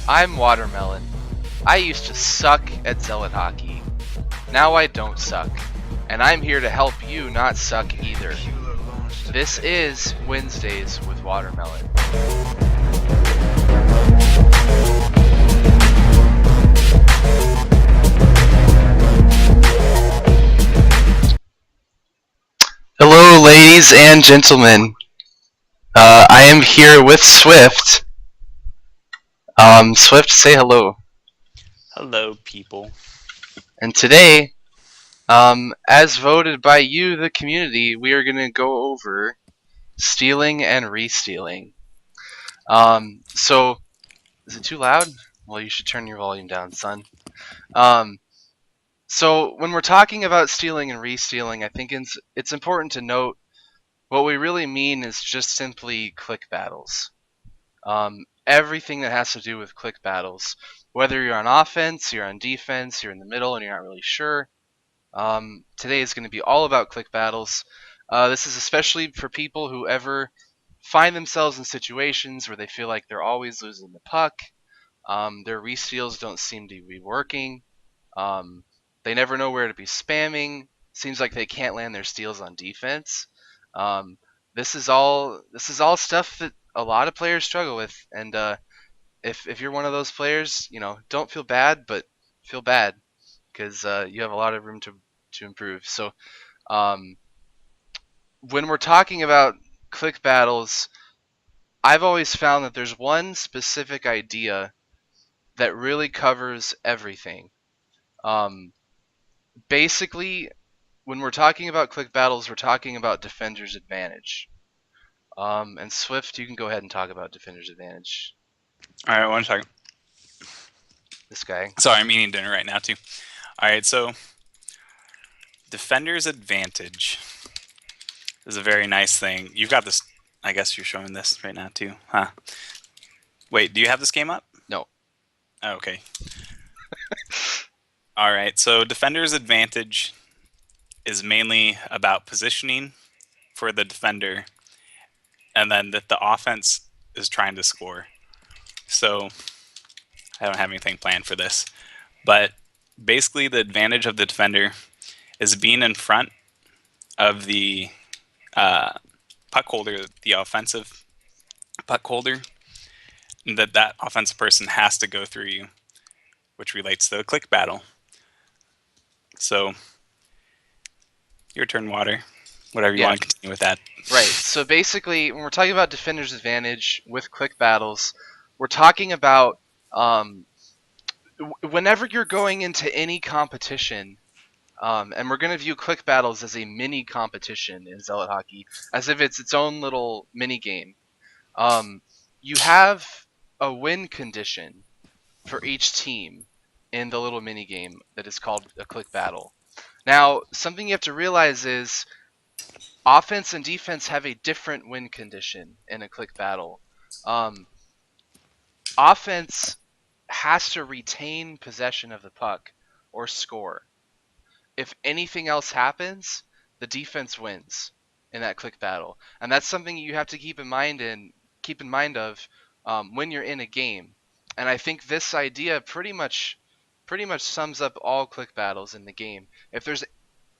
I'm Watermelon. I used to suck at Zealot Hockey. Now I don't suck. And I'm here to help you not suck either. This is Wednesdays with Watermelon. Hello, ladies and gentlemen. I am here with Swift. Swift, say hello. Hello, people. And today, as voted by you, the community, we are going to go over stealing and re-stealing. So, is it too loud? Well, you should turn your volume down, son. So, when we're talking about stealing and re-stealing, I think it's important to note what we really mean is just simply click battles. Everything that has to do with click battles, whether you're on offense, you're on defense, you're in the middle, and you're not really sure. Today is going to be all about click battles. This is especially for people who ever find themselves in situations where they feel like they're always losing the puck. Their re-steals don't seem to be working. They never know where to be spamming. Seems like they can't land their steals on defense. This is all stuff that a lot of players struggle with, and if you're one of those players, don't feel bad, but feel bad because you have a lot of room to improve. So when we're talking about click battles, I've always found that there's one specific idea that really covers everything. Basically, when we're talking about click battles, we're talking about defender's advantage. And Swift, you can go ahead and talk about defender's advantage. All right, 1 second. This guy. Sorry, I'm eating dinner right now, too. All right, so defender's advantage is a very nice thing. You've got this. I guess you're showing this right now, too, huh? Wait, do you have this game up? No. Oh, okay. All right, so defender's advantage is mainly about positioning for the defender, and then that the offense is trying to score. So I don't have anything planned for this, but basically the advantage of the defender is being in front of the puck holder, the offensive puck holder, and that offensive person has to go through you, which relates to the click battle. So your turn, Water. Whatever you want to continue with that. Right. So basically, when we're talking about defender's advantage with click battles, we're talking about whenever you're going into any competition, and we're going to view click battles as a mini competition in Zealot Hockey, as if it's its own little mini game. You have a win condition for each team in the little mini game that is called a click battle. Now, something you have to realize is offense and defense have a different win condition in a click battle. Offense has to retain possession of the puck or score. If anything else happens, the defense wins in that click battle, and that's something you have to keep in mind of when you're in a game. And I think this idea pretty much sums up all click battles in the game. If there's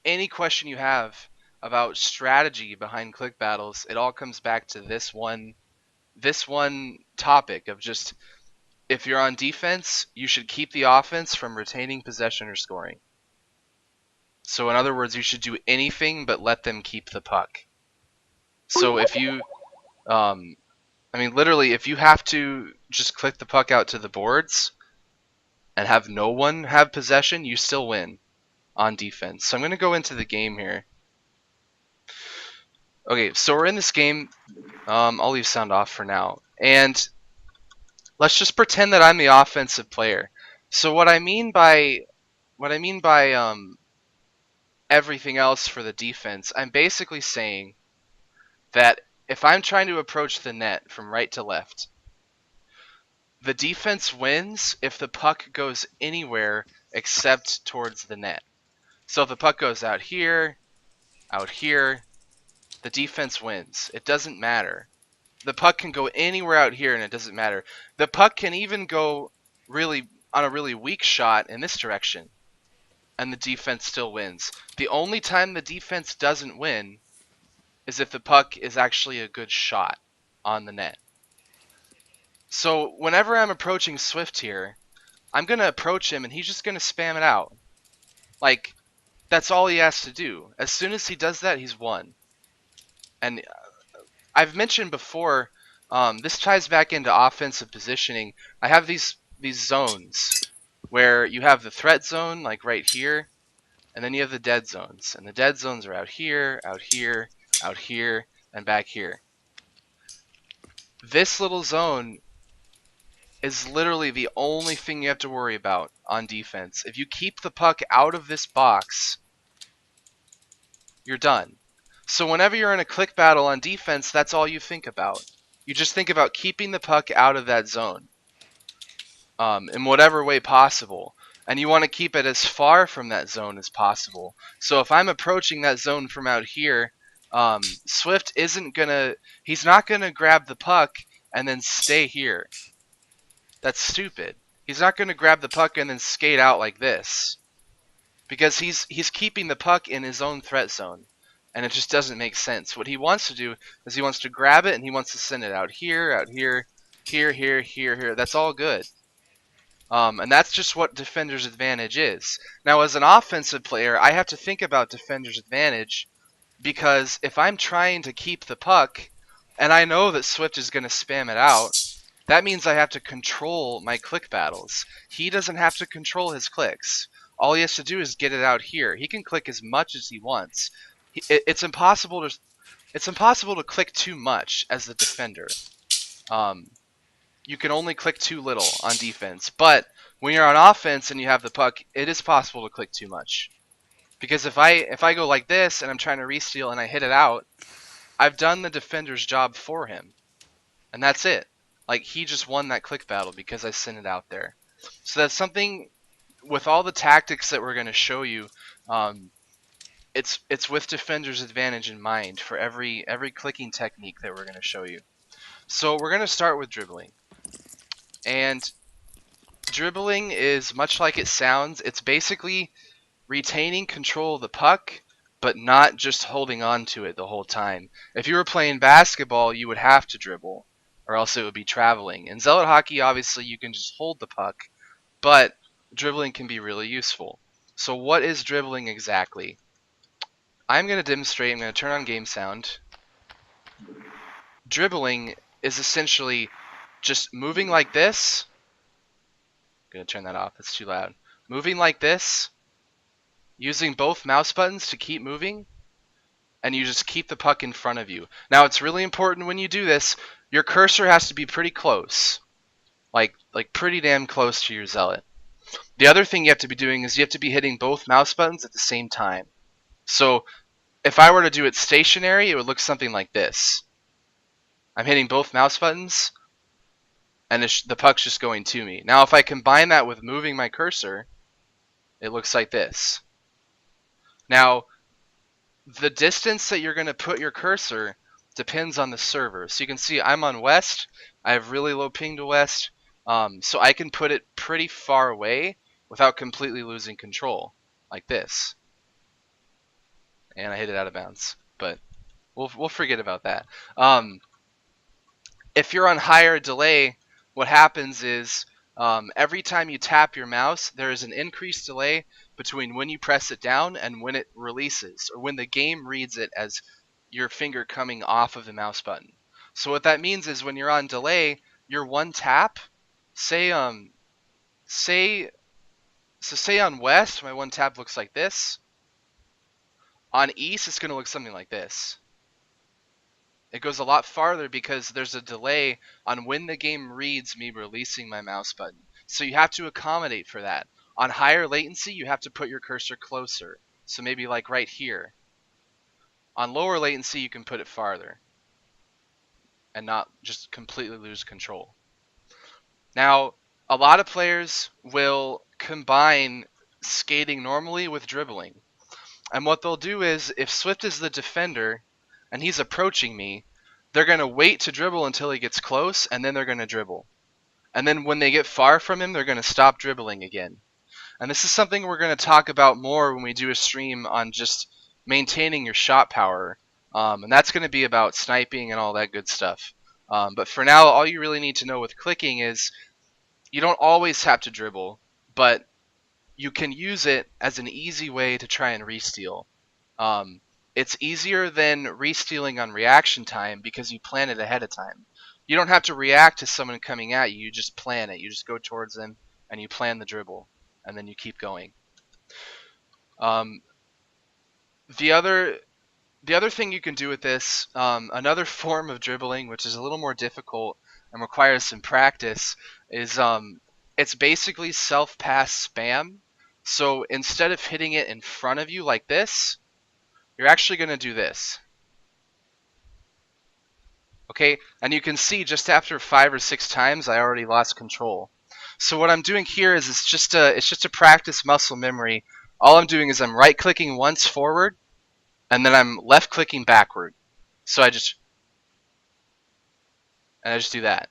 any question you have about strategy behind click battles, it all comes back to this one topic of just, if you're on defense, you should keep the offense from retaining possession or scoring. So in other words, you should do anything but let them keep the puck. So if you literally, if you have to just click the puck out to the boards and have no one have possession, you still win on defense. So I'm going to go into the game here. Okay, so we're in this game. I'll leave sound off for now. And let's just pretend that I'm the offensive player. So what I mean by everything else for the defense, I'm basically saying that if I'm trying to approach the net from right to left, the defense wins if the puck goes anywhere except towards the net. So if the puck goes out here, the defense wins. It doesn't matter. The puck can go anywhere out here and it doesn't matter. The puck can even go really on a really weak shot in this direction and the defense still wins. The only time the defense doesn't win is if the puck is actually a good shot on the net. So whenever I'm approaching Swift here, I'm going to approach him and he's just going to spam it out. Like, that's all he has to do. As soon as he does that, he's won. And I've mentioned before, this ties back into offensive positioning. I have these zones where you have the threat zone, like right here, and then you have the dead zones. And the dead zones are out here, out here, out here, and back here. This little zone is literally the only thing you have to worry about on defense. If you keep the puck out of this box, you're done. So whenever you're in a click battle on defense, that's all you think about. You just think about keeping the puck out of that zone in whatever way possible. And you want to keep it as far from that zone as possible. So if I'm approaching that zone from out here, Swift he's not gonna grab the puck and then stay here. That's stupid. He's not gonna grab the puck and then skate out like this. Because he's keeping the puck in his own threat zone. And it just doesn't make sense. What he wants to do is he wants to grab it and he wants to send it out here, here, here. That's all good. And that's just what defender's advantage is. Now, as an offensive player, I have to think about defender's advantage because if I'm trying to keep the puck and I know that Swift is going to spam it out, that means I have to control my click battles. He doesn't have to control his clicks. All he has to do is get it out here. He can click as much as he wants. It's impossible to click too much as the defender. You can only click too little on defense. But when you're on offense and you have the puck, it is possible to click too much. Because if I go like this and I'm trying to re-steal and I hit it out, I've done the defender's job for him. And that's it. Like, he just won that click battle because I sent it out there. So that's something, with all the tactics that we're going to show you, it's with defender's advantage in mind for every clicking technique that we're going to show you. So we're going to start with dribbling. And dribbling is much like it sounds. It's basically retaining control of the puck, but not just holding on to it the whole time. If you were playing basketball, you would have to dribble, or else it would be traveling. In Zealot Hockey, obviously, you can just hold the puck, but dribbling can be really useful. So what is dribbling exactly? I'm going to demonstrate. I'm going to turn on game sound. Dribbling is essentially just moving like this. I'm going to turn that off. It's too loud. Moving like this, using both mouse buttons to keep moving, and you just keep the puck in front of you. Now, it's really important when you do this, your cursor has to be pretty close. Like pretty damn close to your Zealot. The other thing you have to be doing is you have to be hitting both mouse buttons at the same time. So if I were to do it stationary, it would look something like this. I'm hitting both mouse buttons, and the puck's just going to me. Now, if I combine that with moving my cursor, it looks like this. Now, the distance that you're going to put your cursor depends on the server. So you can see I'm on West. I have really low ping to West. So I can put it pretty far away without completely losing control, like this. And I hit it out of bounds, but we'll forget about that. If you're on higher delay, what happens is every time you tap your mouse, there is an increased delay between when you press it down and when it releases, or when the game reads it as your finger coming off of the mouse button. So what that means is when you're on delay, your one tap, say on West, my one tap looks like this. On East, it's going to look something like this. It goes a lot farther because there's a delay on when the game reads me releasing my mouse button. So you have to accommodate for that. On higher latency, you have to put your cursor closer. So maybe like right here. On lower latency, you can put it farther and not just completely lose control. Now, a lot of players will combine skating normally with dribbling. And what they'll do is, if Swift is the defender and he's approaching me, they're going to wait to dribble until he gets close, and then they're going to dribble. And then when they get far from him, they're going to stop dribbling again. And this is something we're going to talk about more when we do a stream on just maintaining your shot power. And that's going to be about sniping and all that good stuff. But for now, all you really need to know with clicking is you don't always have to dribble, but you can use it as an easy way to try and re-steal. It's easier than re-stealing on reaction time because you plan it ahead of time. You don't have to react to someone coming at you. You just plan it. You just go towards them and you plan the dribble, and then you keep going. The other thing you can do with this, another form of dribbling, which is a little more difficult and requires some practice, is it's basically self-pass spam. So instead of hitting it in front of you like this, you're actually going to do this. Okay, and you can see just after 5 or 6 times I already lost control. So what I'm doing here is it's just a practice muscle memory. All I'm doing is I'm right clicking once forward, and then I'm left clicking backward. So I just do that.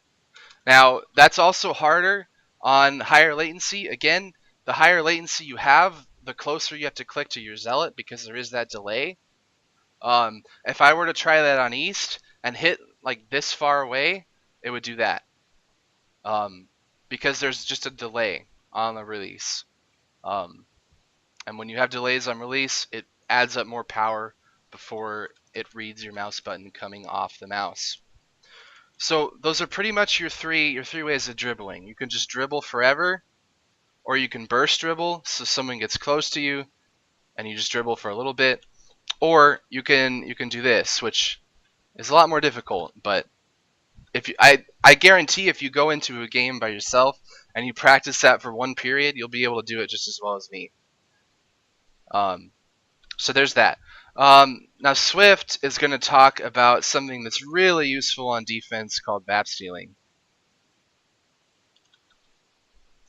Now that's also harder on higher latency. Again, the higher latency you have, the closer you have to click to your Zealot because there is that delay. If I were to try that on East and hit like this far away, it would do that. Because there's just a delay on the release. And when you have delays on release, it adds up more power before it reads your mouse button coming off the mouse. So those are pretty much your three ways of dribbling. You can just dribble forever, or you can burst dribble, so someone gets close to you and you just dribble for a little bit, or you can do this, which is a lot more difficult. But if you, I guarantee if you go into a game by yourself and you practice that for one period, you'll be able to do it just as well as me. So there's that. Now Swift is going to talk about something that's really useful on defense called VAP stealing.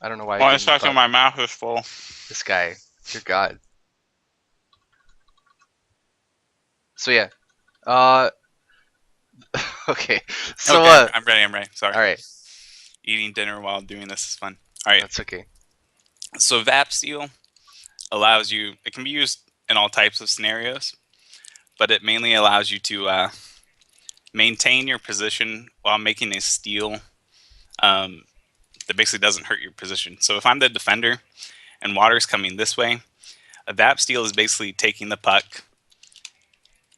I don't know why. 1 second, my mouth is full. This guy, dear God. So yeah. Okay. So okay, I'm ready. Sorry. All right. Eating dinner while doing this is fun. All right. That's okay. So VAP steal allows you. It can be used in all types of scenarios, but it mainly allows you to maintain your position while making a steal that basically doesn't hurt your position. So if I'm the defender and water's coming this way, a VAP steal is basically taking the puck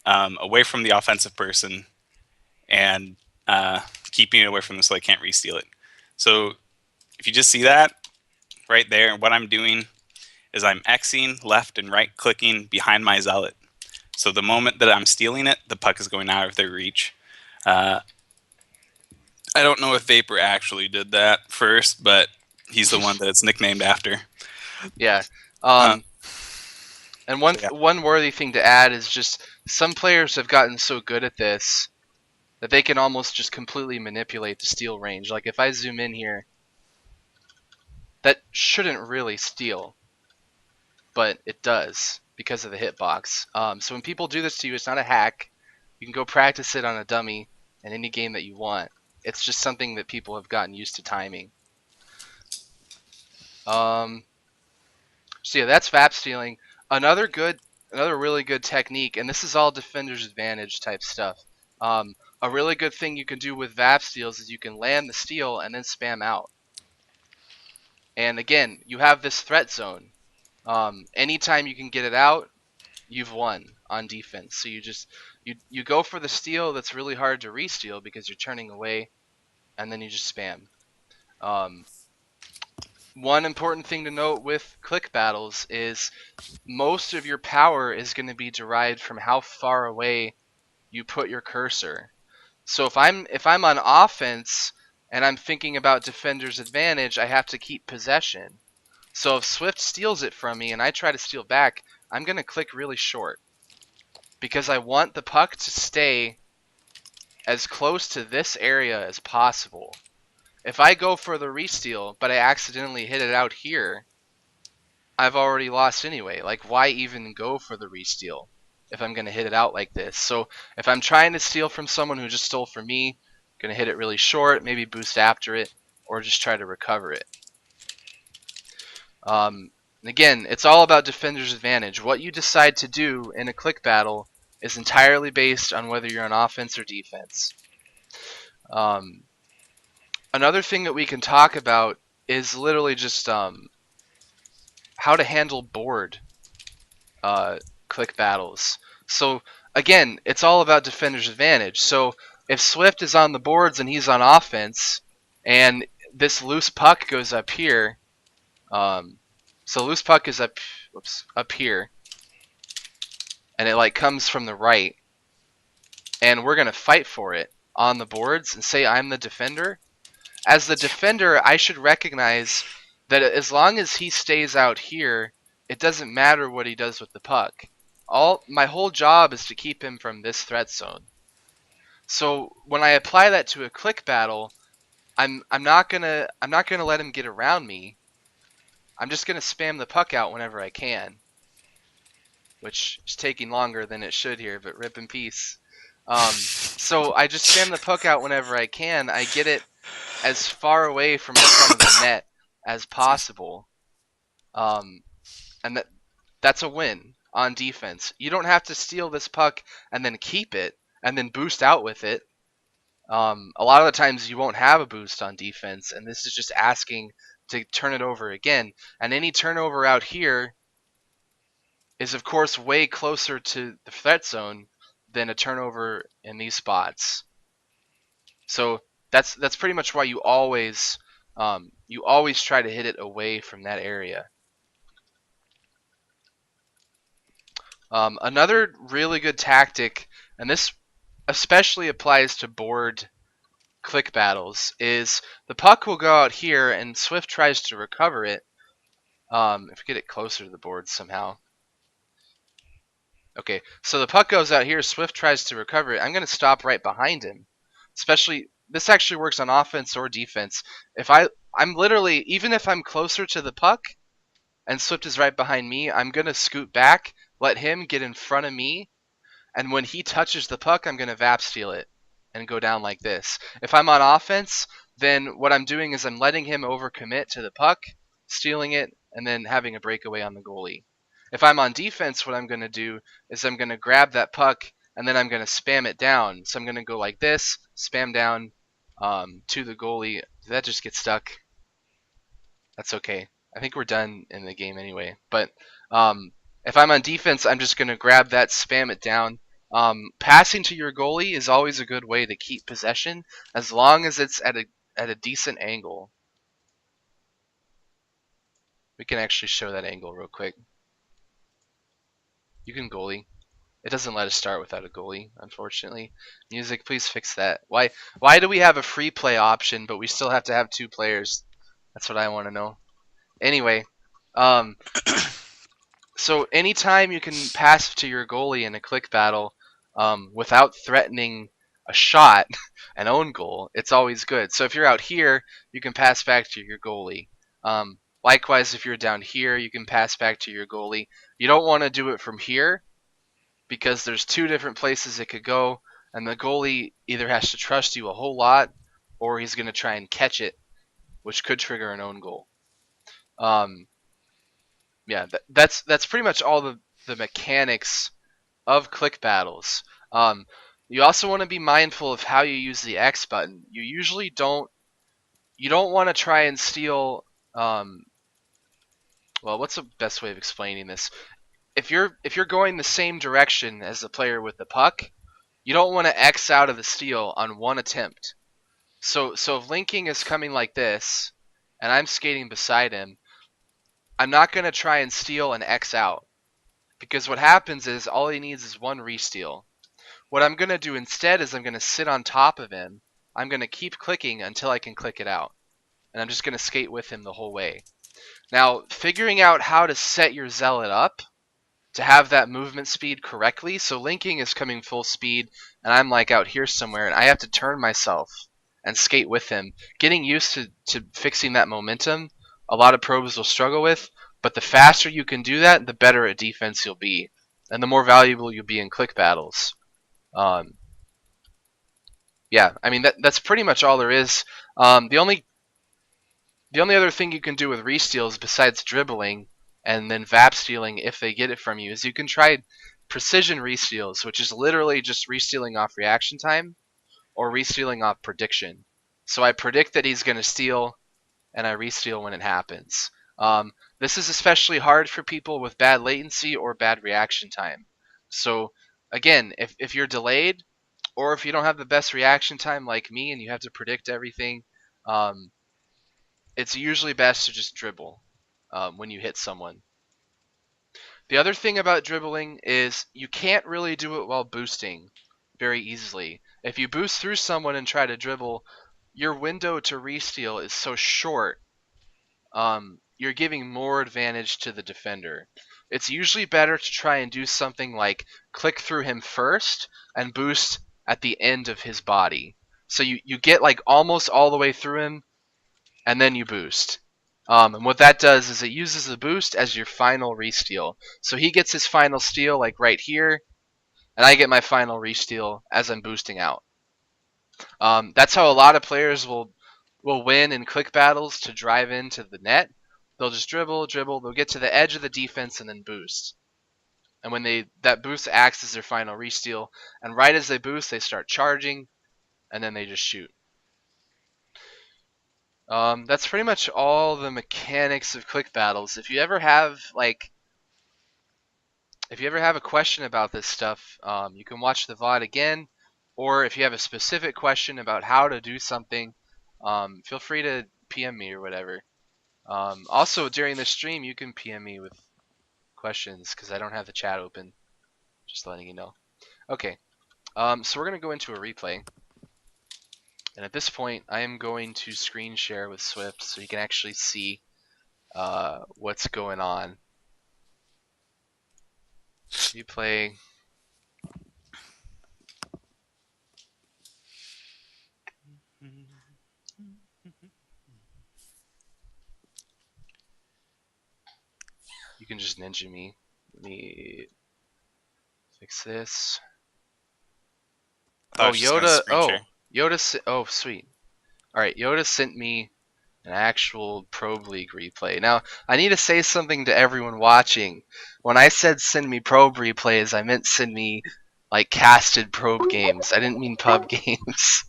away from the offensive person and keeping it away from them so they can't re-steal it. So if you just see that right there, what I'm doing is I'm Xing left and right clicking behind my Zealot. So the moment that I'm stealing it, the puck is going out of their reach. I don't know if Vapor actually did that first, but he's the one that it's nicknamed after. Yeah. And one worthy thing to add is just some players have gotten so good at this that they can almost just completely manipulate the steal range. Like if I zoom in here, that shouldn't really steal, but it does because of the hitbox. So when people do this to you, it's not a hack. You can go practice it on a dummy in any game that you want. It's just something that people have gotten used to timing. So yeah, that's VAP stealing. Another really good technique, and this is all defender's advantage type stuff. A really good thing you can do with VAP steals is you can land the steal and then spam out. And again, you have this threat zone. Anytime you can get it out, you've won on defense. So you go for the steal that's really hard to re-steal because you're turning away, and then you just spam. One important thing to note with click battles is most of your power is going to be derived from how far away you put your cursor. So if I'm on offense and I'm thinking about defender's advantage, I have to keep possession. So if Swift steals it from me and I try to steal back, I'm going to click really short because I want the puck to stay as close to this area as possible. If I go for the re-steal, but I accidentally hit it out here, I've already lost anyway. Like, why even go for the re-steal if I'm going to hit it out like this. So if I'm trying to steal from someone who just stole from me, I'm going to hit it really short, maybe boost after it, or just try to recover it. Again, it's all about defender's advantage. What you decide to do in a click battle is entirely based on whether you're on offense or defense. Another thing that we can talk about is literally just how to handle board click battles. So again, it's all about defender's advantage. So if Swift is on the boards and he's on offense, and this loose puck goes up here, so loose puck is up here, and it like comes from the right, and we're gonna fight for it on the boards, and say I'm the defender. As the defender, I should recognize that as long as he stays out here, it doesn't matter what he does with the puck. My whole job is to keep him from this threat zone. So when I apply that to a click battle, I'm not gonna let him get around me. I'm just gonna spam the puck out whenever I can, which is taking longer than it should here, but rip in peace. So I just spam the puck out whenever I can. I get it as far away from in front of the net as possible, and that's a win on defense. You don't have to steal this puck and then keep it and then boost out with it. A lot of the times you won't have a boost on defense, and this is just asking to turn it over again. And any turnover out here is, of course, way closer to the threat zone than a turnover in these spots. So that's pretty much why you always try to hit it away from that area. Another really good tactic, and this especially applies to board click battles, is the puck will go out here and Swift tries to recover it. If we get it closer to the board somehow. Okay, so the puck goes out here, Swift tries to recover it. I'm going to stop right behind him. Especially, this actually works on offense or defense. I'm literally, even if I'm closer to the puck and Swift is right behind me, I'm going to scoot back, let him get in front of me, and when he touches the puck, I'm going to VAP steal it and go down like this. If I'm on offense, then what I'm doing is I'm letting him overcommit to the puck, stealing it, and then having a breakaway on the goalie. If I'm on defense, what I'm going to do is I'm going to grab that puck and then I'm going to spam it down. So I'm going to go like this, spam down to the goalie. Did that just get stuck? That's okay. I think we're done in the game anyway. But if I'm on defense, I'm just going to grab that, spam it down. Passing to your goalie is always a good way to keep possession, as long as it's at a decent angle. We can actually show that angle real quick. You can goalie. It doesn't let us start without a goalie, unfortunately. Music, please fix that. Why do we have a free play option, but we still have to have 2 players? That's what I want to know. Anyway, so anytime you can pass to your goalie in a click battle without threatening a shot, an own goal, it's always good. So if you're out here, you can pass back to your goalie. Likewise, if you're down here, you can pass back to your goalie. You don't want to do it from here because there's 2 different places it could go, and the goalie either has to trust you a whole lot or he's going to try and catch it, which could trigger an own goal. Yeah, that's pretty much all the mechanics of click battles. You also want to be mindful of how you use the X button. You usually don't want to try and steal. Well, what's the best way of explaining this? If you're going the same direction as the player with the puck, you don't want to X out of the steal on one attempt. So if linking is coming like this, and I'm skating beside him, I'm not going to try and steal and X out, because what happens is all he needs is 1 re-steal. What I'm going to do instead is I'm going to sit on top of him. I'm going to keep clicking until I can click it out, and I'm just going to skate with him the whole way. Now, figuring out how to set your Zealot up to have that movement speed correctly, so linking is coming full speed, and I'm like out here somewhere, and I have to turn myself and skate with him. Getting used to fixing that momentum, a lot of probes will struggle with, but the faster you can do that, the better at defense you'll be. and the more valuable you'll be in click battles. Um, yeah, I mean that's pretty much all there is. The only other thing you can do with resteals besides dribbling and then vap stealing if they get it from you is you can try precision resteals, which is literally just restealing off reaction time or restealing off prediction. So I predict that he's going to steal, and I resteal when it happens. This is especially hard for people with bad latency or bad reaction time. So again, if you're delayed, or if you don't have the best reaction time like me and you have to predict everything, um, it's usually best to just dribble when you hit someone. The other thing about dribbling is you can't really do it while boosting very easily. If you boost through someone and try to dribble, your window to resteal is so short, you're giving more advantage to the defender. It's usually better to try and do something like click through him first and boost at the end of his body. So you get like almost all the way through him, and then you boost. And what that does is it uses the boost as your final resteal. So he gets his final steal like right here, and I get my final resteal as I'm boosting out. That's how a lot of players will win in quick battles to drive into the net. They'll just dribble, dribble. They'll get to the edge of the defense and then boost. And when that boost acts as their final resteal, and right as they boost, they start charging, and then they just shoot. That's pretty much all the mechanics of quick battles. If you ever have a question about this stuff, you can watch the VOD again, or if you have a specific question about how to do something, feel free to PM me or whatever. Also, during the stream, you can PM me with questions because I don't have the chat open. Just letting you know. Okay, so we're gonna go into a replay. And at this point, I am going to screen share with Swift so you can actually see what's going on. You play. You can just ninja me. Let me fix this. Oh, Yoda. Oh, Yoda. Oh, sweet. All right, Yoda sent me an actual Probe League replay. Now, I need to say something to everyone watching. When I said send me Probe replays, I meant send me like casted Probe games. I didn't mean pub games.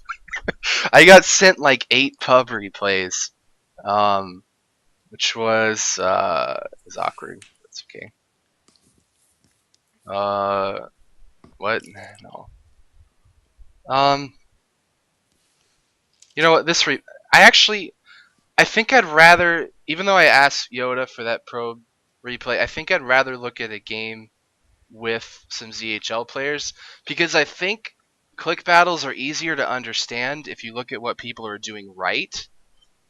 I got sent like 8 pub replays, which was awkward. That's okay. What? No. You know what? I think I'd rather, even though I asked Yoda for that probe replay, I think I'd rather look at a game with some ZHL players because I think click battles are easier to understand if you look at what people are doing right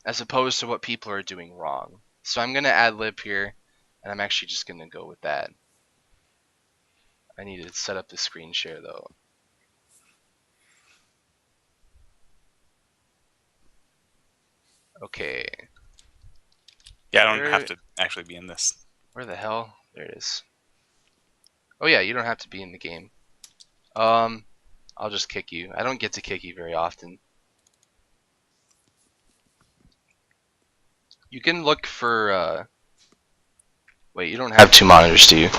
as opposed to what people are doing wrong. So I'm going to ad lib here, and I'm actually just going to go with that. I need to set up the screen share though. Okay. Yeah, I don't have to actually be in this. Where the hell? There it is. Oh yeah, you don't have to be in the game. I'll just kick you. I don't get to kick you very often. You can look for, wait, you don't have 2 monitors, do you?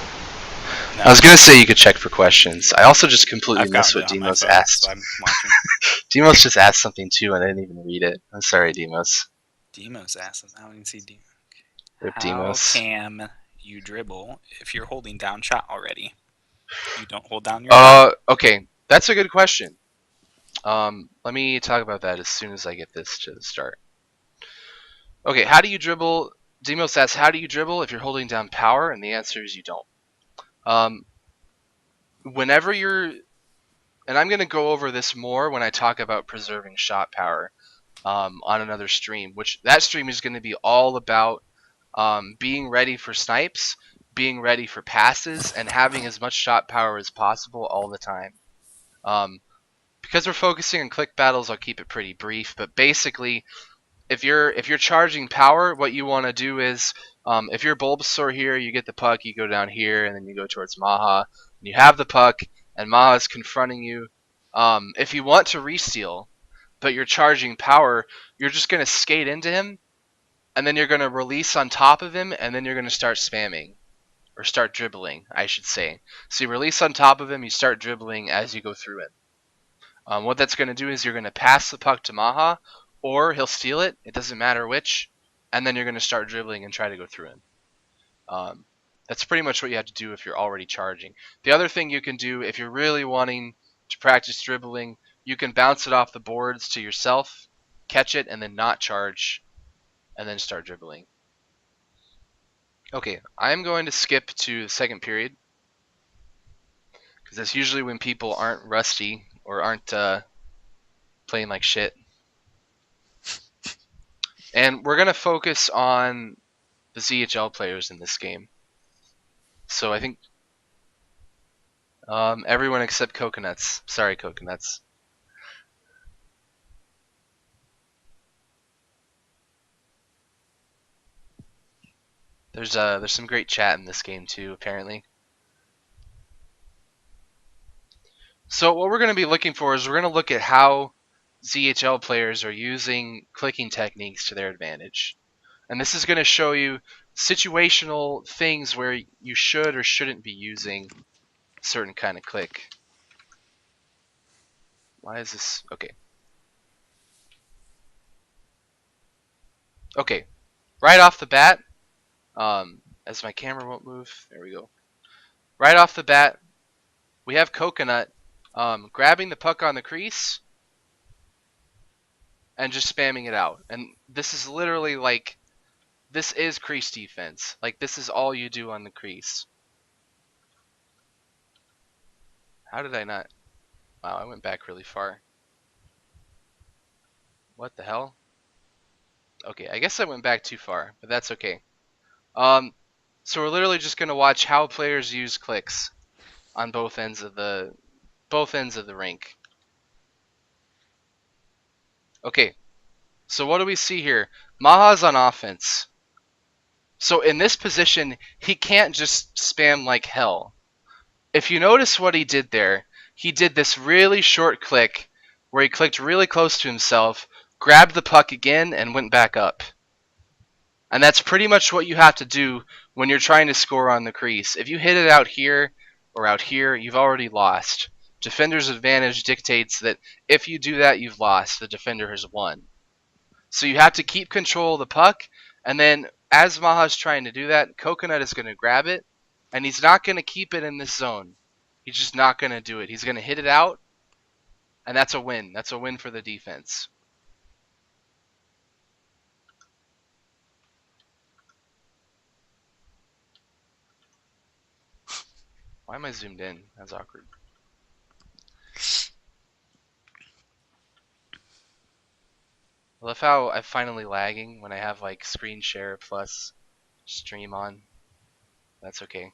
No. I was gonna say you could check for questions. I also just completely missed what Demos asked. So I'm watching. Demos just asked something too, and I didn't even read it. I'm sorry, Demos. Demos asked something. I don't even see Demos. Rip Demos. How can you dribble if you're holding down shot already? You don't hold down your okay. That's a good question. Let me talk about that as soon as I get this to start. Okay, how do you dribble? Demos asks, how do you dribble if you're holding down power? And the answer is you don't. Whenever you're, and I'm going to go over this more when I talk about preserving shot power on another stream, which that stream is going to be all about being ready for snipes, being ready for passes, and having as much shot power as possible all the time. Because we're focusing on click battles, I'll keep it pretty brief, but basically if you're charging power, what you want to do is, if you're Bulbasaur here, you get the puck, you go down here, and then you go towards Maha, and you have the puck, and Maha's confronting you. If you want to re-steal, but you're charging power, you're just going to skate into him, and then you're going to release on top of him, and then you're going to start spamming. Or start dribbling, I should say. So you release on top of him, you start dribbling as you go through it. What that's going to do is you're going to pass the puck to Maha, or he'll steal it. It doesn't matter which, and then you're going to start dribbling and try to go through him. That's pretty much what you have to do if you're already charging. The other thing you can do if you're really wanting to practice dribbling, you can bounce it off the boards to yourself, catch it, and then not charge, and then start dribbling. Okay, I'm going to skip to the second period, because that's usually when people aren't rusty or aren't playing like shit. And we're going to focus on the ZHL players in this game. So I think everyone except Coconuts. Sorry, Coconuts. There's some great chat in this game too, apparently. So what we're going to be looking for is we're going to look at how ZHL players are using clicking techniques to their advantage. And this is going to show you situational things where you should or shouldn't be using a certain kind of click. Why is this? Okay. Okay. Right off the bat, as my camera won't move, there we go. Right off the bat, we have Coconut grabbing the puck on the crease and just spamming it out. And this is literally like, this is crease defense. Like, this is all you do on the crease. How did I not? Wow, I went back really far. What the hell? Okay, I guess I went back too far, but that's okay. So we're literally just gonna watch how players use clicks on both ends of the rink. Okay, so what do we see here? Maha's on offense. So in this position, he can't just spam like hell. If you notice what he did there, he did this really short click where he clicked really close to himself, grabbed the puck again, and went back up. And that's pretty much what you have to do when you're trying to score on the crease. If you hit it out here or out here, you've already lost. Defender's advantage dictates that if you do that, you've lost. The defender has won. So you have to keep control of the puck, and then as Maha's trying to do that, Coconut is going to grab it, and he's not going to keep it in this zone. He's just not going to do it. He's going to hit it out, and that's a win. That's a win for the defense. Why am I zoomed in? That's awkward. I love how I'm finally lagging when I have like screen share plus stream on. That's okay.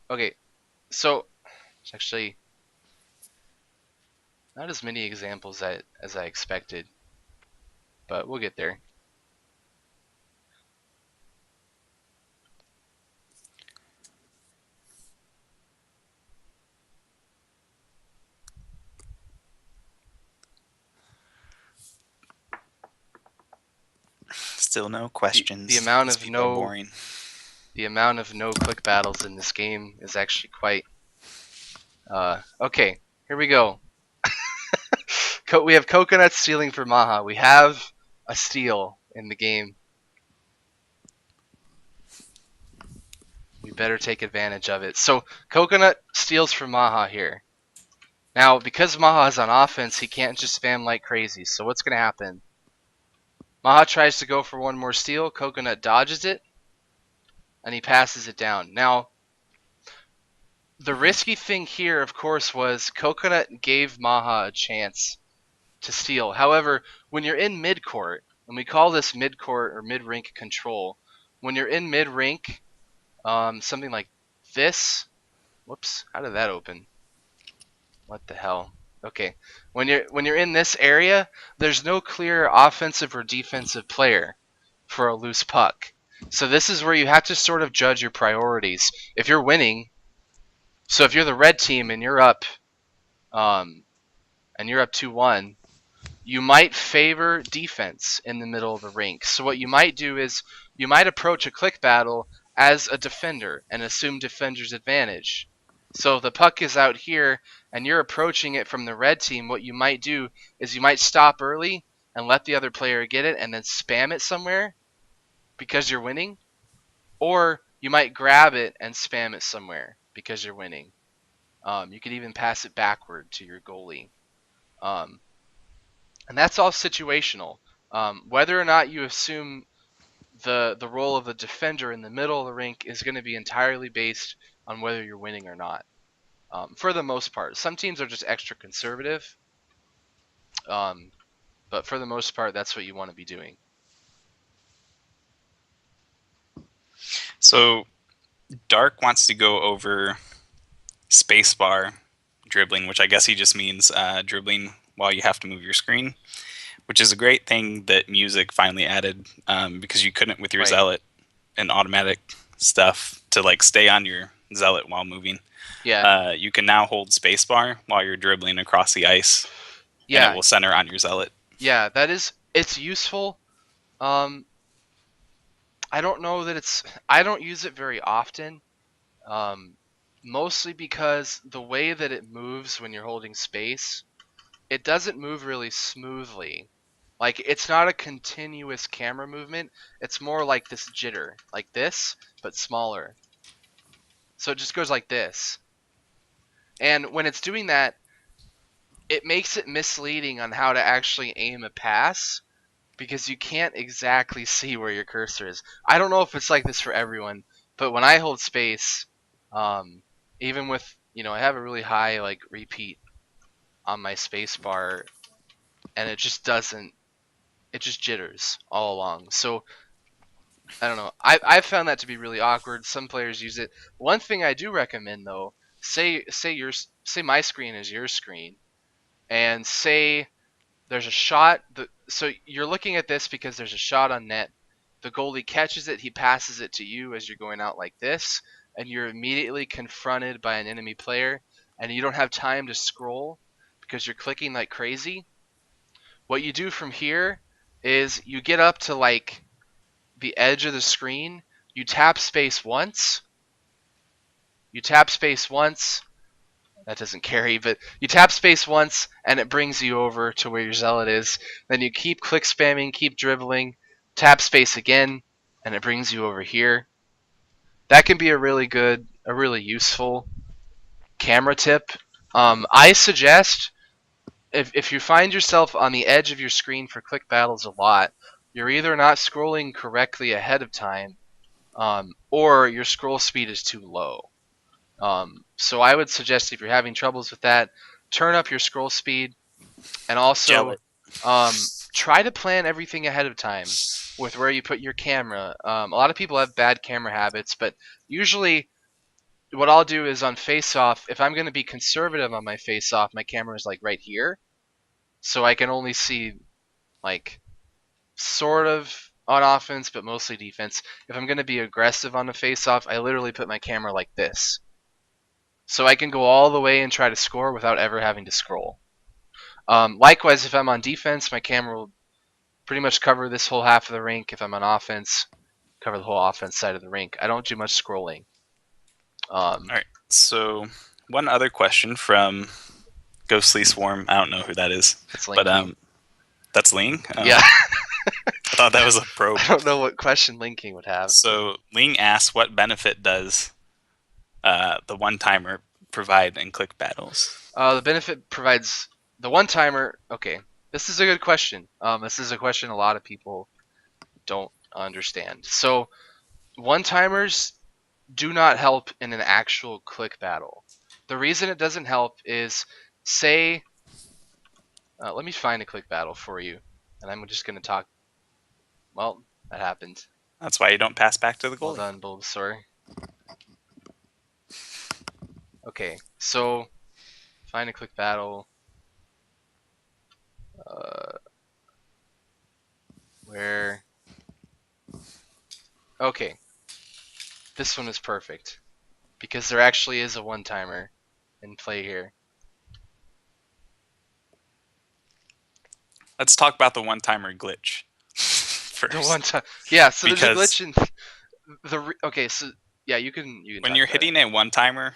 Okay, so it's actually not as many examples as I expected, but we'll get there. Still no questions. The amount These of people are boring. The amount of no click battles in this game is actually quite okay. Here we go. We have Coconut stealing for Maha. We have a steal in the game. We better take advantage of it. So Coconut steals for Maha here. Now, because Maha is on offense, he can't just spam like crazy. So what's going to happen? Maha tries to go for one more steal. Coconut dodges it, and he passes it down. Now, the risky thing here, of course, was Coconut gave Maha a chance to steal. However, when you're in mid-court, and we call this mid-court or mid-rink control, when you're in mid-rink, something like this. Whoops, how did that open? What the hell? Okay. When you're in this area, there's no clear offensive or defensive player for a loose puck. So this is where you have to sort of judge your priorities. If you're winning, so if you're the red team um, and you're up 2-1, you might favor defense in the middle of the rink. So what you might do is you might approach a click battle as a defender and assume defender's advantage. So if the puck is out here and you're approaching it from the red team, what you might do is you might stop early and let the other player get it and then spam it somewhere because you're winning. Or you might grab it and spam it somewhere because you're winning. You could even pass it backward to your goalie. Um, and that's all situational. Whether or not you assume the role of the defender in the middle of the rink is going to be entirely based on whether you're winning or not. For the most part, some teams are just extra conservative, but for the most part, that's what you want to be doing. So Dark wants to go over spacebar dribbling, which I guess he just means dribbling while you have to move your screen, which is a great thing that Music finally added, because you couldn't with your Right. Zealot and automatic stuff to like stay on your Zealot while moving. Yeah. You can now hold spacebar while you're dribbling across the ice, and it Yeah. will center on your Zealot. Yeah. It's useful. Um, I don't know that I don't use it very often. Mostly because the way that it moves when you're holding space, it doesn't move really smoothly. Like, it's not a continuous camera movement. It's more like this jitter, like this, but smaller. So it just goes like this. And when it's doing that, it makes it misleading on how to actually aim a pass because you can't exactly see where your cursor is. I don't know if it's like this for everyone, but when I hold space, even with, I have a really high like repeat on my space bar, and it just doesn't, it just jitters all along. So I don't know. I've found that to be really awkward. Some players use it. One thing I do recommend though, say my screen is your screen, and say there's a shot. So you're looking at this because there's a shot on net. The goalie catches it. He passes it to you as you're going out like this, and you're immediately confronted by an enemy player, and you don't have time to scroll because you're clicking like crazy. What you do from here is you get up to like the edge of the screen. You tap space once. You tap space once. That doesn't carry, but you tap space once and it brings you over to where your Zealot is. Then you keep click spamming, keep dribbling, tap space again, and it brings you over here. That can be a really useful camera tip. I suggest if you find yourself on the edge of your screen for click battles a lot, you're either not scrolling correctly ahead of time, or your scroll speed is too low. So I would suggest if you're having troubles with that, turn up your scroll speed, and also try to plan everything ahead of time with where you put your camera. A lot of people have bad camera habits, but usually what I'll do is on face-off, if I'm going to be conservative on my face-off, my camera is like right here, so I can only see like sort of on offense, but mostly defense. If I'm going to be aggressive on the face-off, I literally put my camera like this, so I can go all the way and try to score without ever having to scroll. Likewise, if I'm on defense, my camera will pretty much cover this whole half of the rink. If I'm on offense, cover the whole offense side of the rink. I don't do much scrolling. All right. So one other question from Ghostly Swarm. I don't know who that is, but that's Ling. Yeah. I thought that was a probe. I don't know what question Linking would have. So Ling asks, what benefit does the one-timer provide in click battles? The benefit provides the one-timer. Okay, this is a good question. This is a question a lot of people don't understand. So one-timers do not help in an actual click battle. The reason it doesn't help is, say, let me find a click battle for you, and I'm just going to talk. Well, that happened. That's why you don't pass back to the goalie. Well done, Bulbasaur. Okay, so find a click battle. Okay, this one is perfect because there actually is a one-timer in play here. Let's talk about the one-timer glitch The first. one time, yeah. So there's a Because glitch in okay. So yeah, you can when talk you're about it. hitting a one-timer,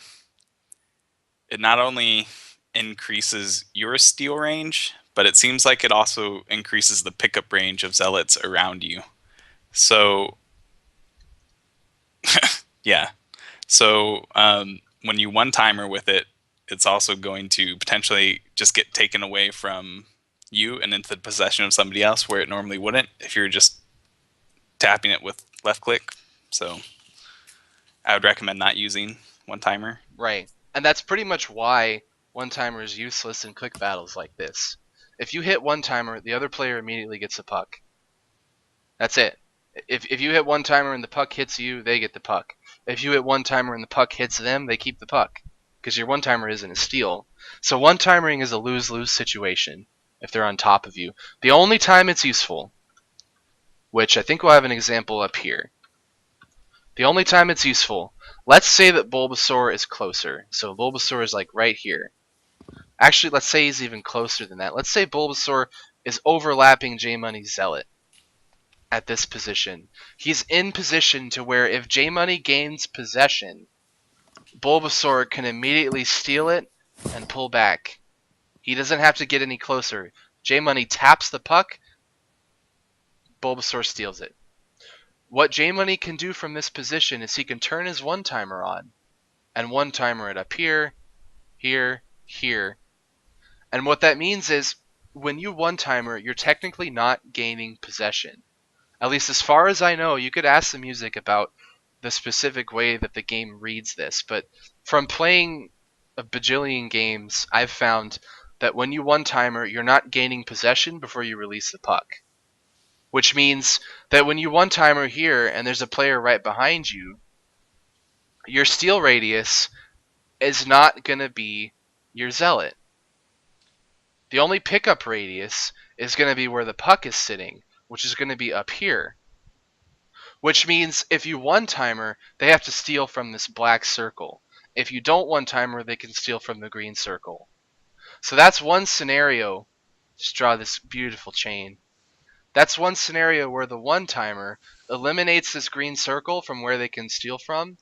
it not only increases your steal range, but it seems like it also increases the pickup range of zealots around you. So, yeah. So, when you one-timer with it, it's also going to potentially just get taken away from you and into the possession of somebody else where it normally wouldn't if you're just tapping it with left click. So, I would recommend not using one-timer. Right, and that's pretty much why one-timer is useless in quick battles like this. If you hit one-timer, the other player immediately gets a puck. That's it. If you hit one-timer and the puck hits you, they get the puck. If you hit one-timer and the puck hits them, they keep the puck because your one-timer isn't a steal. So one-timering is a lose-lose situation if they're on top of you. The only time it's useful, which I think we'll have an example up here. The only time it's useful, let's say that Bulbasaur is closer. So Bulbasaur is like right here. Actually, let's say he's even closer than that. Let's say Bulbasaur is overlapping J-Money's Zealot at this position. He's in position to where if J-Money gains possession, Bulbasaur can immediately steal it and pull back. He doesn't have to get any closer. J-Money taps the puck, Bulbasaur steals it. What J-Money can do from this position is he can turn his one-timer on and one-timer it up here, here, here. And what that means is when you one-timer, you're technically not gaining possession. At least as far as I know, you could ask the music about the specific way that the game reads this, but from playing a bajillion games, I've found that when you one-timer, you're not gaining possession before you release the puck. Which means that when you one-timer here and there's a player right behind you, your steal radius is not going to be your Zealot. The only pickup radius is going to be where the puck is sitting, which is going to be up here. Which means if you one-timer, they have to steal from this black circle. If you don't one-timer, they can steal from the green circle. So that's one scenario. Just draw this beautiful chain. That's one scenario where the one-timer eliminates this green circle from where they can steal from,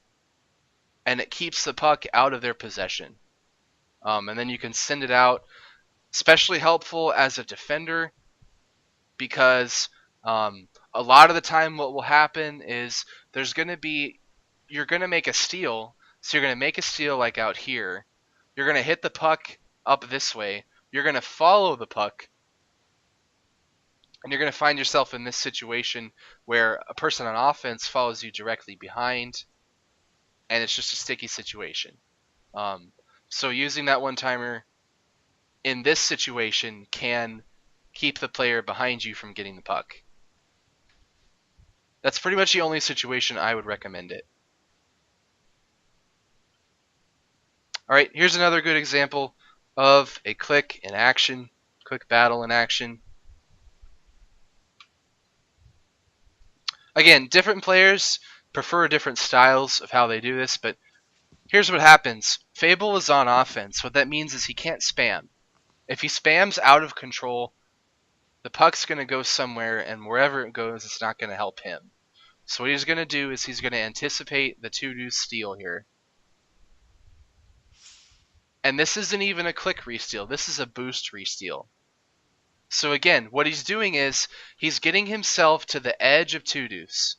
and it keeps the puck out of their possession. And then you can send it out. Especially helpful as a defender because a lot of the time what will happen is there's going to be you're going to make a steal. So you're going to make a steal like out here. You're going to hit the puck up this way. You're going to follow the puck. And you're going to find yourself in this situation where a person on offense follows you directly behind. And it's just a sticky situation. So using that one-timer in this situation can keep the player behind you from getting the puck. That's pretty much the only situation I would recommend it. Alright, here's another good example of a click in action, click battle in action. Again, different players prefer different styles of how they do this, but here's what happens. Fable is on offense. What that means is he can't spam. If he spams out of control, the puck's going to go somewhere, and wherever it goes, it's not going to help him. So what he's going to do is he's going to anticipate the 2-2 steal here. And this isn't even a click resteal. This is a boost resteal. So again, what he's doing is he's getting himself to the edge of 2-deuce.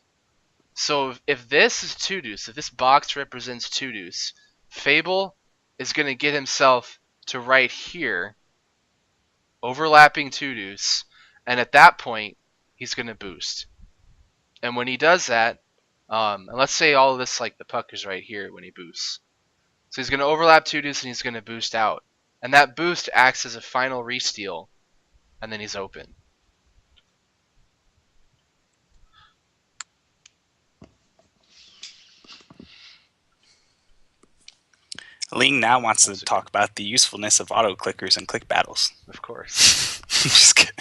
So if this is 2-deuce, if this box represents 2-deuce, Fable is going to get himself to right here, overlapping 2-deuce, and at that point, he's going to boost. And when he does that, and let's say all of this, like the puck is right here when he boosts. So he's going to overlap 2-deuce and he's going to boost out. And that boost acts as a final resteal, and then he's open. Ling now wants to Okay. talk about the usefulness of auto clickers and click battles. Of course. Just kidding.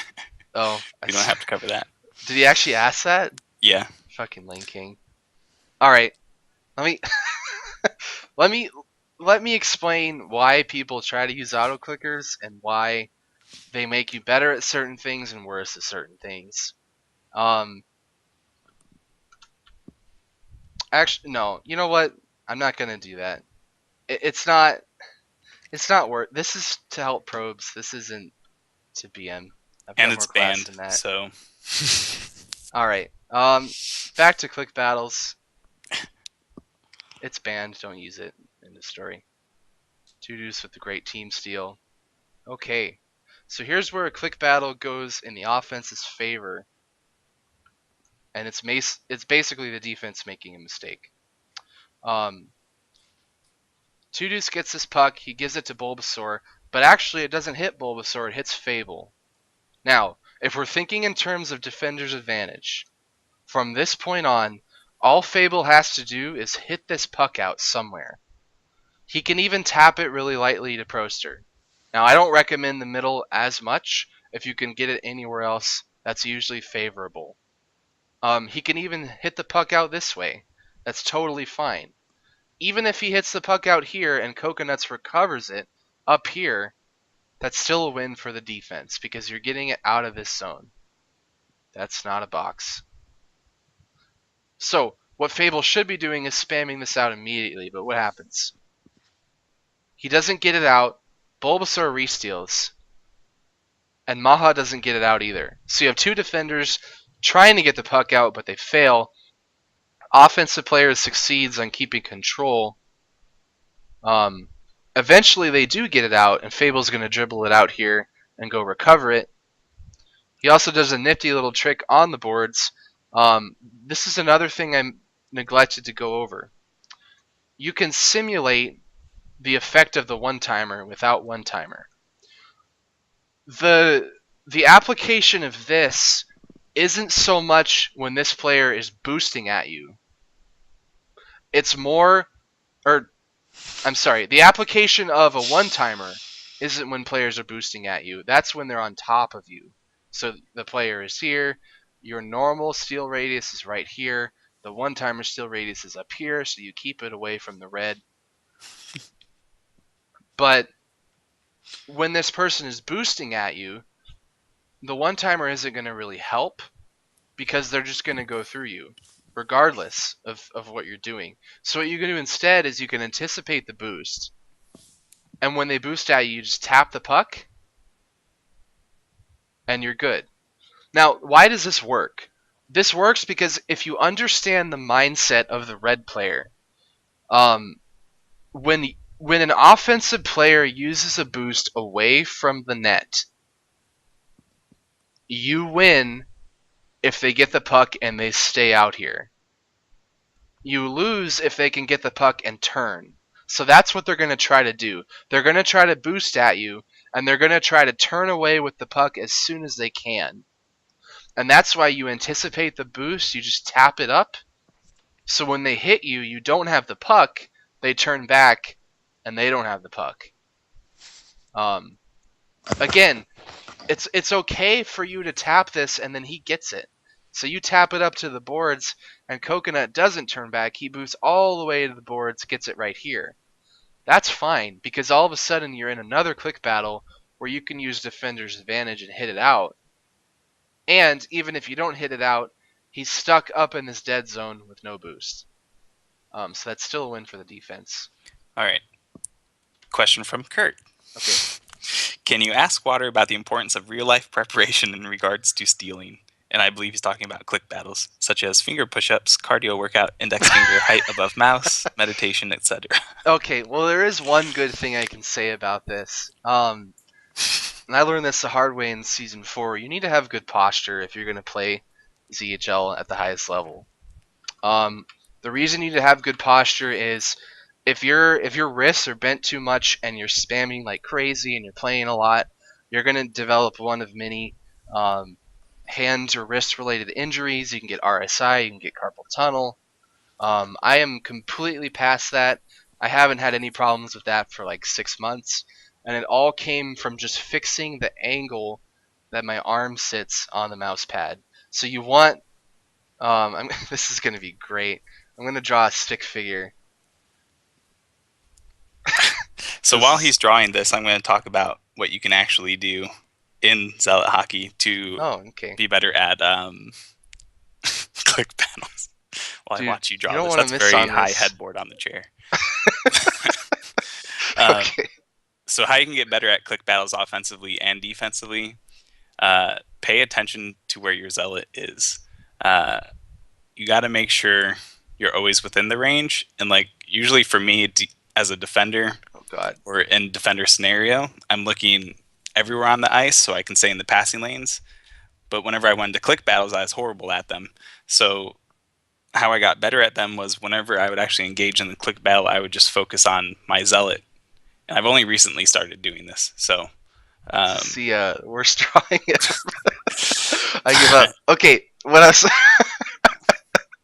Oh, We don't have to cover that. Did he actually ask that? Yeah. Fucking Lane King. All right, let me let me let me explain why people try to use auto clickers and why they make you better at certain things and worse at certain things. Um, Actually, no. You know what? I'm not gonna do that. It's not. It's not worth. This is to help probes. This isn't to BM. I've And got more it's class banned, than that. so All right. Back to click battles. It's banned. Don't use it in the story. Two deuce with the great team steal. Okay. So here's where a click battle goes in the offense's favor, and it's basically the defense making a mistake. Um, Two deuce gets this puck. He gives it to Bulbasaur, but actually it doesn't hit Bulbasaur. It hits Fable. Now, if we're thinking in terms of defender's advantage, from this point on, all Fable has to do is hit this puck out somewhere. He can even tap it really lightly to Proster. Now, I don't recommend the middle as much. If you can get it anywhere else, that's usually favorable. He can even hit the puck out this way. That's totally fine. Even if he hits the puck out here and Coconuts recovers it up here, that's still a win for the defense because you're getting it out of this zone. That's not a box. So, what Fable should be doing is spamming this out immediately, but what happens? He doesn't get it out, Bulbasaur resteals, and Maha doesn't get it out either. So you have two defenders trying to get the puck out, but they fail. Offensive player succeeds on keeping control. Eventually they do get it out, and Fable's going to dribble it out here and go recover it. He also does a nifty little trick on the boards. This is another thing I neglected to go over. You can simulate the effect of the one-timer without one-timer. The application of this isn't so much when this player is boosting at you. It's more, or I'm sorry, the application of a one-timer isn't when players are boosting at you. That's when they're on top of you. So the player is here, your normal steal radius is right here, the one-timer steal radius is up here, so you keep it away from the red. But when this person is boosting at you, the one-timer isn't going to really help because they're just going to go through you regardless of what you're doing. So what you can do instead is you can anticipate the boost, and when they boost at you, you just tap the puck and you're good. Now, why does this work? This works because if you understand the mindset of the red player, um, when an offensive player uses a boost away from the net, you win if they get the puck and they stay out here. You lose if they can get the puck and turn. So that's what they're going to try to do. They're going to try to boost at you, and they're going to try to turn away with the puck as soon as they can. And that's why you anticipate the boost. You just tap it up. So when they hit you, you don't have the puck. They turn back, and they don't have the puck. Again, it's okay for you to tap this, and then he gets it. So you tap it up to the boards, and Coconut doesn't turn back. He boosts all the way to the boards, gets it right here. That's fine, because all of a sudden you're in another click battle where you can use defender's advantage and hit it out. And even if you don't hit it out, he's stuck up in this dead zone with no boost. So that's still a win for the defense. All right. Question from Kurt. Okay. Can you ask Water about the importance of real-life preparation in regards to stealing? And I believe he's talking about click battles, such as finger push-ups, cardio workout, index finger height above mouse, meditation, etc. Okay, well, there is one good thing I can say about this. And I learned this the hard way in Season 4. You need to have good posture if you're going to play ZHL at the highest level. The reason you need to have good posture is if your wrists are bent too much and you're spamming like crazy and you're playing a lot, you're going to develop one of many hand or wrist related injuries. You can get RSI, you can get carpal tunnel. I am completely past that. I haven't had any problems with that for like 6 months, and it all came from just fixing the angle that my arm sits on the mouse pad. So you want this is going to be great. I'm gonna draw a stick figure. So This while is he's drawing this, I'm going to talk about what you can actually do in Zealot Hockey to oh okay, be better at click panels. While I dude. watch you You draw don't this, want to that's a miss very on high this. headboard on the chair. um, Okay. so how you can get better at click battles offensively and defensively? Pay attention to where your Zealot is. Uh, you got to make sure you're always within the range. And like usually for me, as a defender Oh god. or in defender scenario, I'm looking everywhere on the ice so I can stay in the passing lanes. But whenever I went to click battles, I was horrible at them. So how I got better at them was whenever I would actually engage in the click battle, I would just focus on my Zealot. And I've only recently started doing this. So um, See, worst drawing ever. I give up. Okay, what else?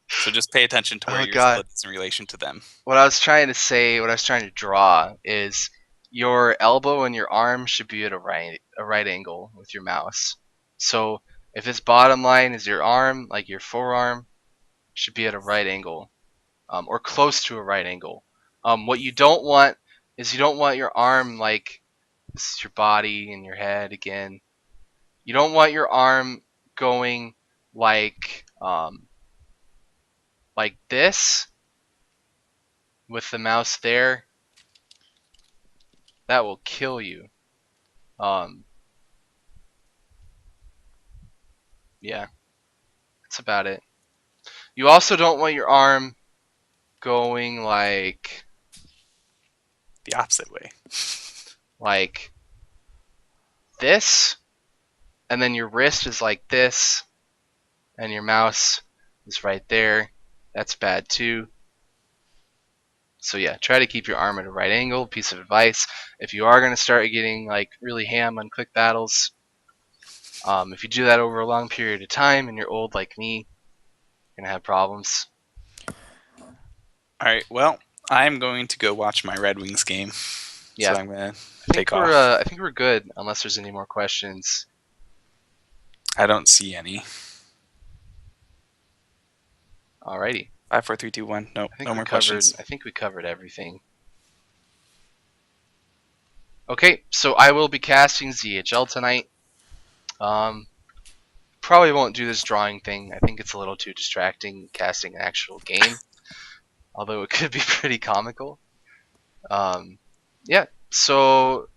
so just pay attention to where Oh your god. Zealot is in relation to them. What I was trying to say, what I was trying to draw is your elbow and your arm should be at a right angle with your mouse. So if its bottom line is your arm, like your forearm, should be at a right angle, or close to a right angle. What you don't want is you don't want your arm like this is your body and your head again. You don't want your arm going like this with the mouse there. That will kill you. Um, yeah, that's about it. You also don't want your arm going The opposite way. like this, and then your wrist is like this, and your mouse is right there. That's bad too. So yeah, try to keep your arm at a right angle. Piece of advice: if you are gonna start getting like really ham on quick battles, if you do that over a long period of time and you're old like me, you're gonna have problems. All right. Well, I'm going to go watch my Red Wings game. So Yeah, I'm going to I think take we're off. I think we're good unless there's any more questions. I don't see any. Alrighty. 5, 4, 3, 2, 1. Nope. I think No we more covered. questions. I think we covered everything. Okay, so I will be casting ZHL tonight. Probably won't do this drawing thing. I think it's a little too distracting casting an actual game, although it could be pretty comical. Yeah, so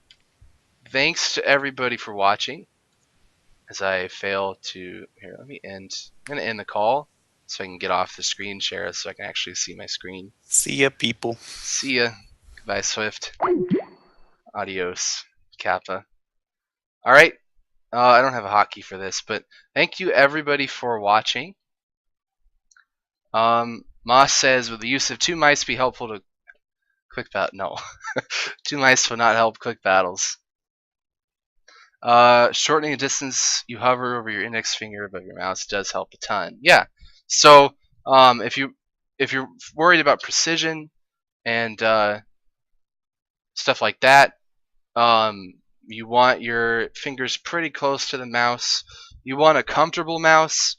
thanks to everybody for watching. As I fail to here, let me end. I'm gonna end the call so I can get off the screen share so I can actually see my screen. See ya, people. See ya. Goodbye, Swift. Adios, Kappa. All right. I don't have a hotkey for this, but thank you everybody for watching. Moss says, would the use of two mice be helpful to quick battle? No. Two mice would not help quick battles. Shortening the distance you hover over your index finger above your mouse does help a ton. Yeah. So if you're worried about precision and stuff like that, you want your fingers pretty close to the mouse. You want a comfortable mouse.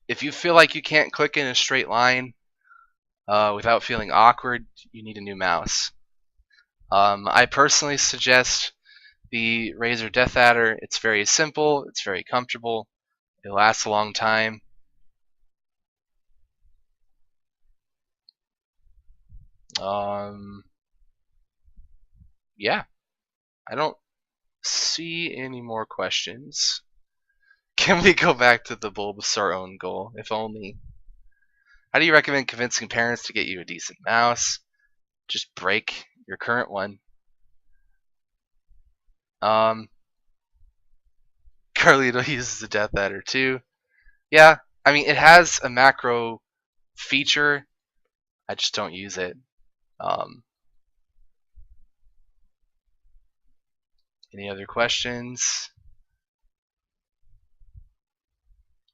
If you feel like you can't click in a straight line without feeling awkward, you need a new mouse. I personally suggest the Razer Death Adder. It's very simple, it's very comfortable, it lasts a long time. Yeah, I don't see any more questions. Can we go back to the Bulbasaur own goal? If only. How do you recommend convincing parents to get you a decent mouse? Just break your current one. Carlito uses the Death Adder too. Yeah, I mean it has a macro feature. I just don't use it. Any other questions?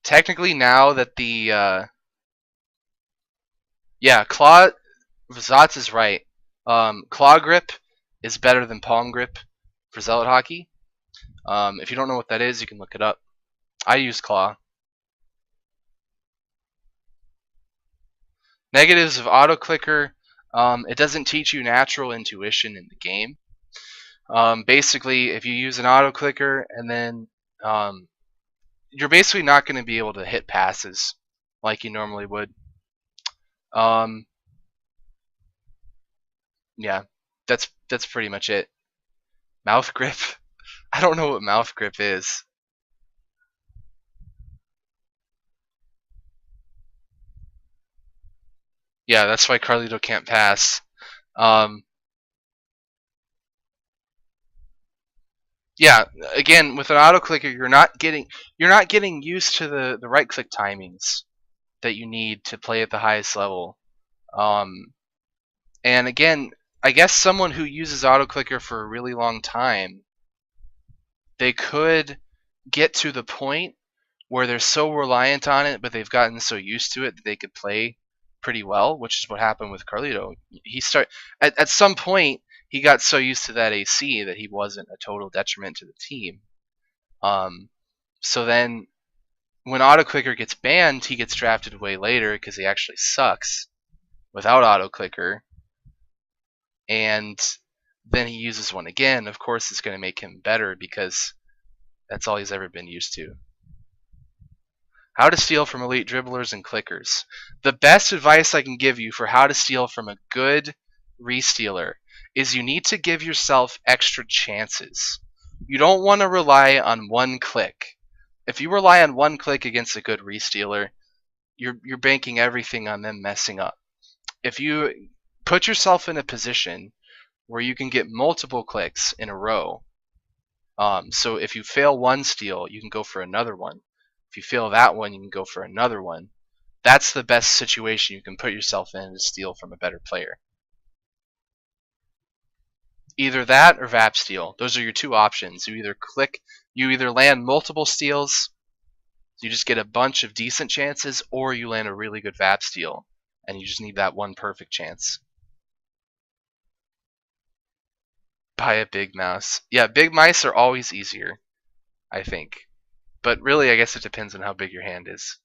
Technically, now that the yeah, claw Vzats is right. Claw grip is better than palm grip for Zealot Hockey. If you don't know what that is, you can look it up. I use claw. Negatives of auto clicker: it doesn't teach you natural intuition in the game. Basically, if you use an auto clicker and then you're basically not going to be able to hit passes like you normally would. Um, yeah, that's pretty much it. Mouth grip. I don't know what mouth grip is. Yeah, that's why Carlito can't pass. Um, yeah, again, with an auto clicker, you're not getting used to the right click timings that you need to play at the highest level. Um, and again, I guess someone who uses auto clicker for a really long time, they could get to the point where they're so reliant on it, but they've gotten so used to it that they could play pretty well, which is what happened with Carlito. At some point he got so used to that AC that he wasn't a total detriment to the team. Um, so then when auto clicker gets banned, he gets drafted way later because he actually sucks without auto clicker, and then he uses one again. Of course, it's going to make him better because that's all he's ever been used to. How to steal from elite dribblers and clickers. The best advice I can give you for how to steal from a good restealer is you need to give yourself extra chances. You don't want to rely on one click. If you rely on one click against a good restealer, you're banking everything on them messing up. If you put yourself in a position where you can get multiple clicks in a row, so if you fail one steal, you can go for another one. If you fail that one, you can go for another one. That's the best situation you can put yourself in to steal from a better player. Either that or VAP steal. Those are your two options. You either land multiple steals, so you just get a bunch of decent chances, or you land a really good VAP steal, and you just need that one perfect chance. Buy a big mouse. Yeah, big mice are always easier, I think. But really, I guess it depends on how big your hand is.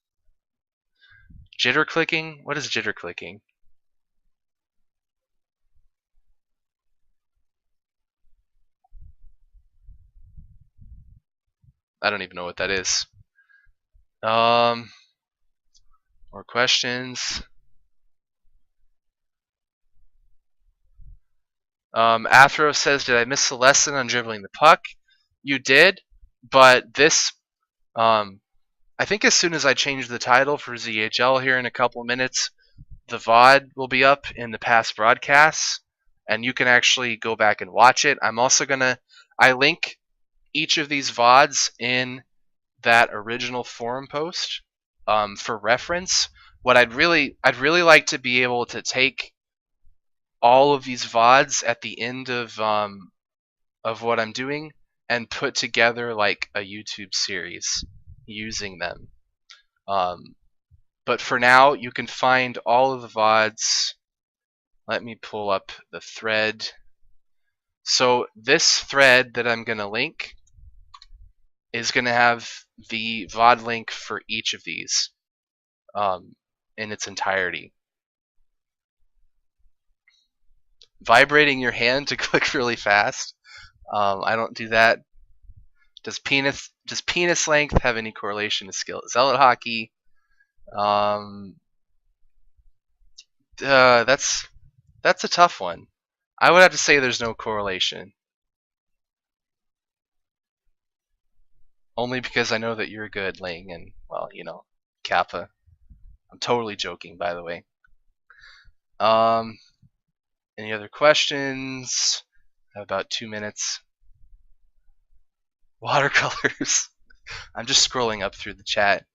Jitter clicking? What is jitter clicking? I don't even know what that is. More questions. Athro says, did I miss the lesson on dribbling the puck? You did, but this, I think as soon as I change the title for ZHL here in a couple of minutes, the VOD will be up in the past broadcasts, and you can actually go back and watch it. I link each of these VODs in that original forum post for reference. I'd really like to be able to take all of these VODs at the end of what I'm doing and put together like a YouTube series using them. But for now, you can find all of the VODs. Let me pull up the thread. So this thread that I'm going to link is going to have the VOD link for each of these in its entirety. Vibrating your hand to click really fast. I don't do that. Does penis length have any correlation to skill? Zealot Hockey. That's a tough one. I would have to say there's no correlation. Only because I know that you're good, Ling, and, well, Kappa. I'm totally joking, by the way. Any other questions? I have about 2 minutes. Watercolors. I'm just scrolling up through the chat.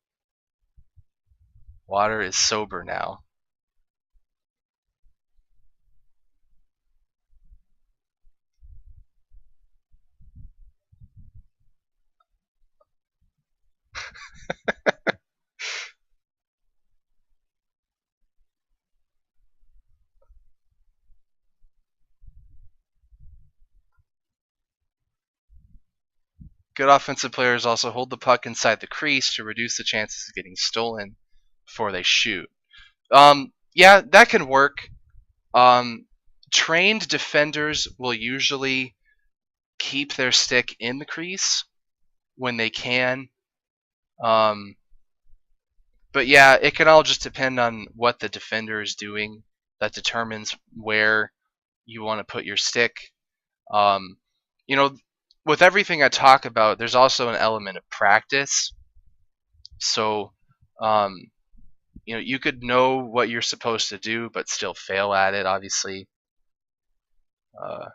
Water is sober now. Good offensive players also hold the puck inside the crease to reduce the chances of getting stolen before they shoot. Yeah, that can work. Um, Trained defenders will usually keep their stick in the crease when they can. Um, but yeah, it can all just depend on what the defender is doing. That determines where you want to put your stick. Um, you know, with everything I talk about, there's also an element of practice. So, um, you could know what you're supposed to do, but still fail at it. Obviously, uh,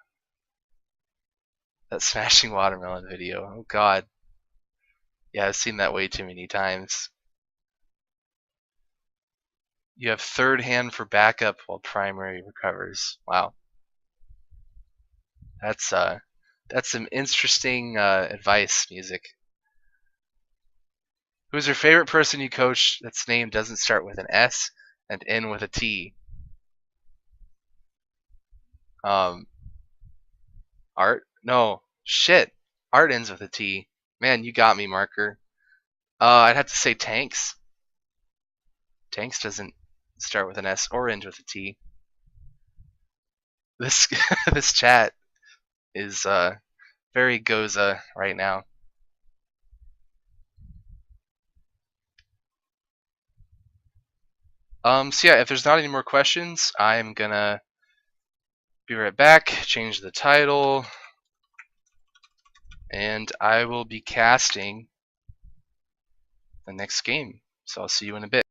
that smashing watermelon video. Oh God, yeah, I've seen that way too many times. You have third hand for backup while primary recovers. Wow, that's uh, that's some interesting advice, music. Who's your favorite person you coach that's name doesn't start with an S and end with a T? Um, Art? No, shit. Art ends with a T. Man, you got me, Marker. I'd have to say Tanks. Tanks doesn't start with an S or end with a T. This this chat is very Goza right now. So yeah, if there's not any more questions, I'm gonna be right back, change the title, and I will be casting the next game. So I'll see you in a bit.